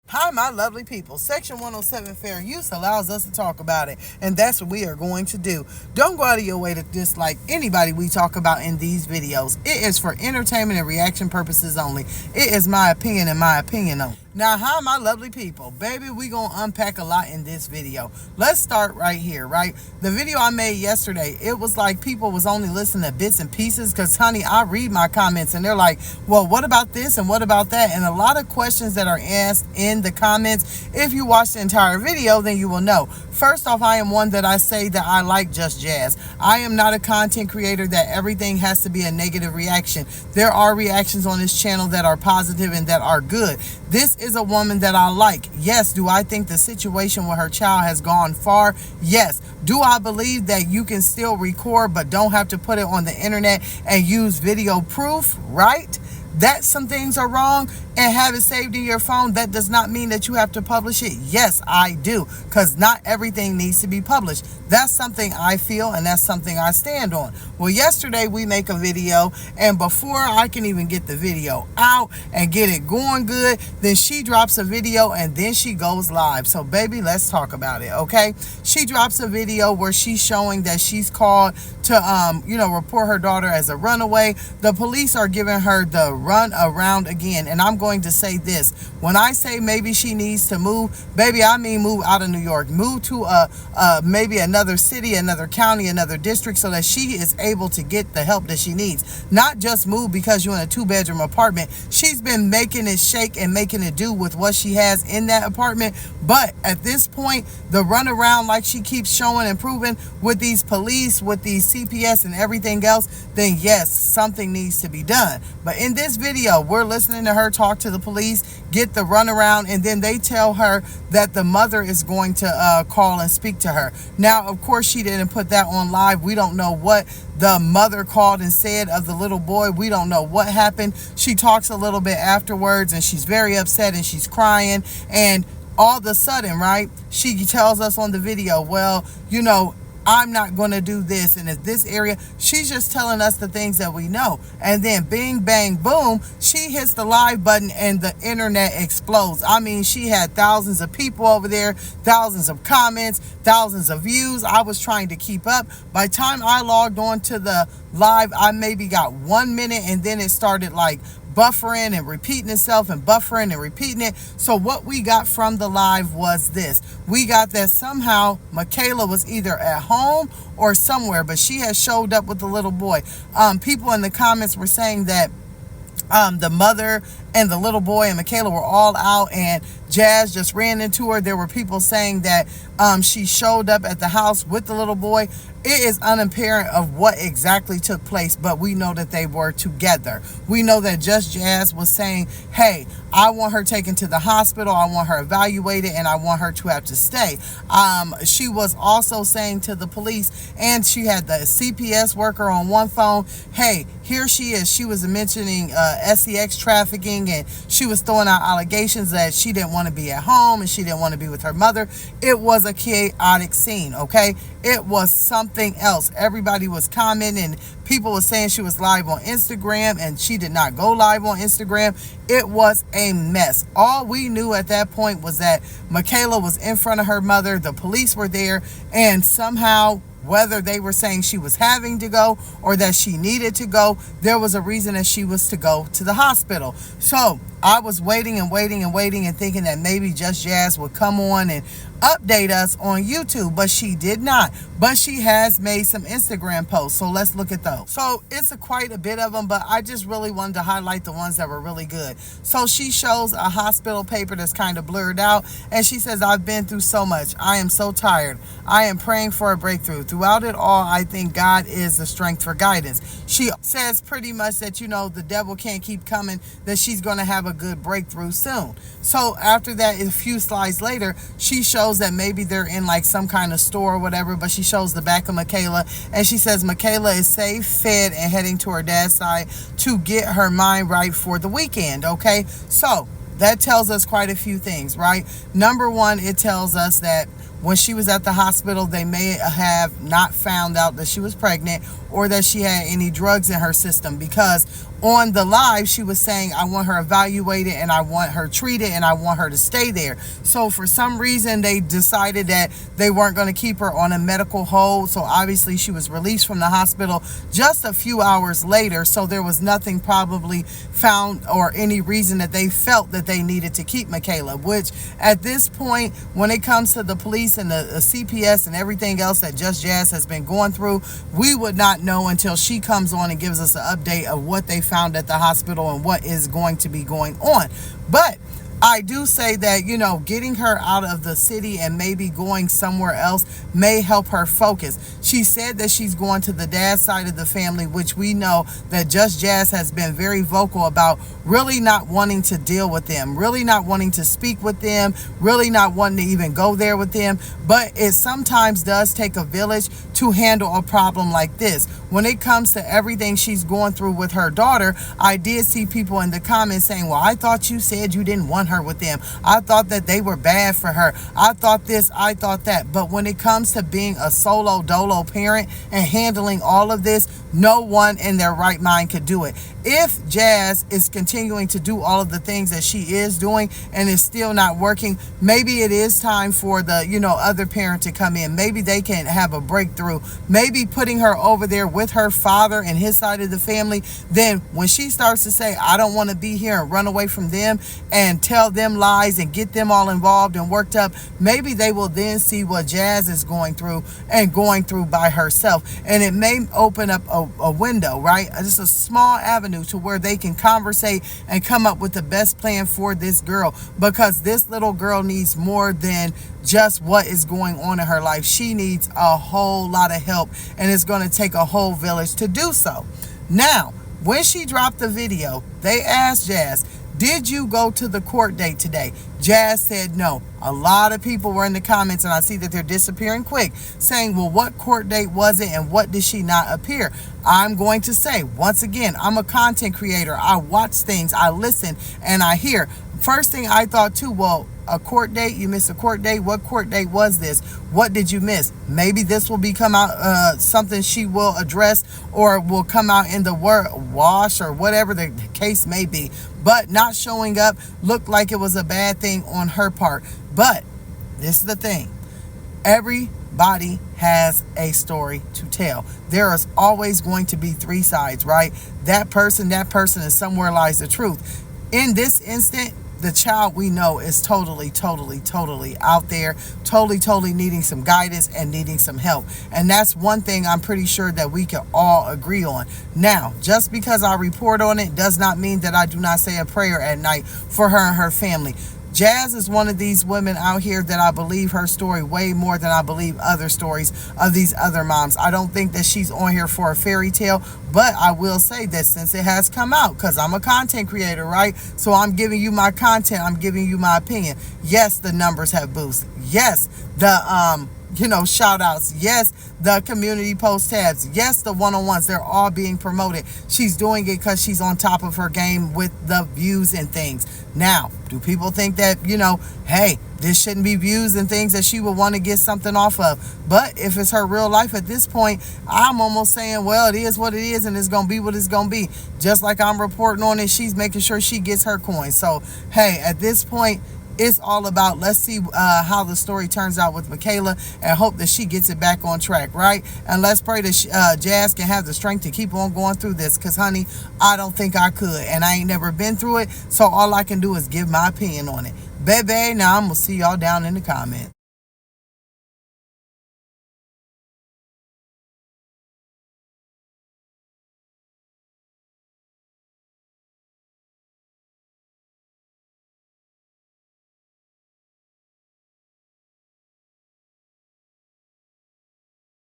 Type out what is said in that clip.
Hi, my lovely people. Section 107 fair use allows us to talk about it, and that's what we are going to do. Don't go out of your way to dislike anybody we talk about in these videos. It is for entertainment and reaction purposes only. It is my opinion and my opinion only. Now, hi, my lovely people. Baby, we going to unpack a lot in this video. Let's start right here, right? The video I made yesterday, it was like people was only listening to bits and pieces because, honey, I read my comments and they're like, well, what about this and what about that? And a lot of questions that are asked in the comments. If you watch the entire video, then you will know. First off, I am one that I say that I like just jazz. I am not a content creator that everything has to be a negative reaction. There are reactions on this channel that are positive and that are good. This is a woman that I like. Yes. Do I think the situation with her child has gone far? Yes. Do I believe that you can still record but don't have to put it on the internet and use video proof? Right? That some things are wrong and have it saved in your phone, that does not mean that you have to publish it. Yes, I do, because not everything needs to be published. That's something I feel and that's something I stand on. Well, yesterday we make a video, and before I can even get the video out and get it going good, then she drops a video and then she goes live. So baby, let's talk about it, okay? She drops a video where she's showing that she's called to report her daughter as a runaway. The police are giving her the run around again, and I'm going to say this. When I say maybe she needs to move, baby, I mean move out of New York, move to maybe another city, another county, another district, so that she is able to get the help that she needs. Not just move because you're in a 2-bedroom apartment. She's been making it shake and making it do with what she has in that apartment. But at this point, the run around like she keeps showing and proving with these police, with these CPS and everything else, then yes, something needs to be done. But in this video, we're listening to her talk to the police, get the runaround, and then they tell her that the mother is going to call and speak to her. Now, of course, she didn't put that on live. We don't know what the mother called and said of the little boy. We don't know what happened. She talks a little bit afterwards, and she's very upset and she's crying, and all of a sudden, right, she tells us on the video, well, I'm not going to do this, and in this area, she's just telling us the things that we know. And then bing, bang, boom, she hits the live button and the internet explodes. I mean, she had thousands of people over there, thousands of comments, thousands of views. I was trying to keep up. By the time I logged on to the live, I maybe got 1 minute, and then it started like buffering and repeating itself and buffering and repeating it. So what we got from the live was this. We got that somehow Michaela was either at home or somewhere, but she had showed up with the little boy. People in the comments were saying that the mother and the little boy and Michaela were all out, and Jazz just ran into her. There were people saying that she showed up at the house with the little boy. It is unapparent of what exactly took place, but we know that they were together. We know that Just Jazz was saying, hey, I want her taken to the hospital, I want her evaluated, and I want her to have to stay. She was also saying to the police, and she had the CPS worker on one phone, hey, here she is. She was mentioning sex trafficking, and she was throwing out allegations that she didn't want to be at home and she didn't want to be with her mother. It was a chaotic scene, okay? It was something else. Everybody was commenting. People were saying she was live on Instagram, and she did not go live on Instagram. It was a mess. All we knew at that point was that Michaela was in front of her mother. The police were there, and somehow, whether they were saying she was having to go or that she needed to go, there was a reason that she was to go to the hospital. So I was waiting and waiting and waiting and thinking that maybe Just Jazz would come on and update us on YouTube, but she did not. But she has made some Instagram posts, so let's look at those. So it's quite a bit of them, but I just really wanted to highlight the ones that were really good. So she shows a hospital paper that's kind of blurred out, and she says, I've been through so much. I am so tired. I am praying for a breakthrough. Throughout it all, I think God is the strength for guidance. She says pretty much that, the devil can't keep coming, that she's going to have a good breakthrough soon. So after that, a few slides later, she shows that maybe they're in like some kind of store or whatever, but she shows the back of Michaela, and she says Michaela is safe, fed, and heading to her dad's side to get her mind right for the weekend, okay? So that tells us quite a few things, right? Number one, it tells us that when she was at the hospital, they may have not found out that she was pregnant or that she had any drugs in her system, because on the live she was saying, I want her evaluated and I want her treated and I want her to stay there. So for some reason they decided that they weren't going to keep her on a medical hold. So obviously she was released from the hospital just a few hours later. So there was nothing probably found or any reason that they felt that they needed to keep Michaela, which at this point, when it comes to the police and the CPS and everything else that Just Jazz has been going through, we would not know until she comes on and gives us an update of what they found at the hospital and what is going to be going on. But I do say that, you know, getting her out of the city and maybe going somewhere else may help her focus. She said that she's going to the dad's side of the family, which we know that Just Jazz has been very vocal about really not wanting to deal with them, really not wanting to speak with them, really not wanting to even go there with them. But it sometimes does take a village to handle a problem like this. When it comes to everything she's going through with her daughter, I did see people in the comments saying, well, I thought you said you didn't want her with them. I thought that they were bad for her. I thought this, I thought that. But when it comes to being a solo dolo parent and handling all of this, no one in their right mind could do it. If Jazz is continuing to do all of the things that she is doing and is still not working, maybe it is time for the, you know, other parent to come in. Maybe they can have a breakthrough. Maybe putting her over there with her father and his side of the family. Then when she starts to say, I don't want to be here, and run away from them and tell them lies and get them all involved and worked up, maybe they will then see what Jazz is going through and going through by herself. And it may open up a window, right? Just a small avenue to where they can conversate and come up with the best plan for this girl, because this little girl needs more than just what is going on in her life. She needs a whole lot of help, and it's going to take a whole village to do so. Now, when she dropped the video, they asked Jazz, did you go to the court date today? Jazz said no. A lot of people were in the comments, and I see that they're disappearing quick, saying, well, what court date was it and what did she not appear? I'm going to say, once again, I'm a content creator. I watch things, I listen, and I hear. First thing I thought too, well, a court date, you missed a court date. What court date was this? What did you miss? Maybe this will become out something she will address, or will come out in the wash, or whatever the case may be. But not showing up looked like it was a bad thing on her part. But this is the thing. Everybody has a story to tell. There is always going to be three sides, right? That person, and somewhere lies the truth. In this instant, the child we know is totally out there, totally needing some guidance and needing some help. And that's one thing I'm pretty sure that we can all agree on. Now, just because I report on it does not mean that I do not say a prayer at night for her and her family. Jazz is one of these women out here that I believe her story way more than I believe other stories of these other moms. I don't think that she's on here for a fairy tale, but I will say that since it has come out, because I'm a content creator, right? So I'm giving you my content, I'm giving you my opinion. Yes, the numbers have boosted. Yes, the shout outs. Yes, the community post tabs. Yes, the one-on-ones. They're all being promoted. She's doing it because she's on top of her game with the views and things. Now, do people think that, hey, this shouldn't be views and things that she would want to get something off of? But if it's her real life at this point, I'm almost saying, well, it is what it is, and it's going to be what it's going to be. Just like I'm reporting on it, she's making sure she gets her coin. So, hey, at this point, it's all about, let's see how the story turns out with Michaela, and hope that she gets it back on track, right? And let's pray that Jazz can have the strength to keep on going through this, because, honey, I don't think I could, and I ain't never been through it, so all I can do is give my opinion on it. Baby, now I'm going to see y'all down in the comments.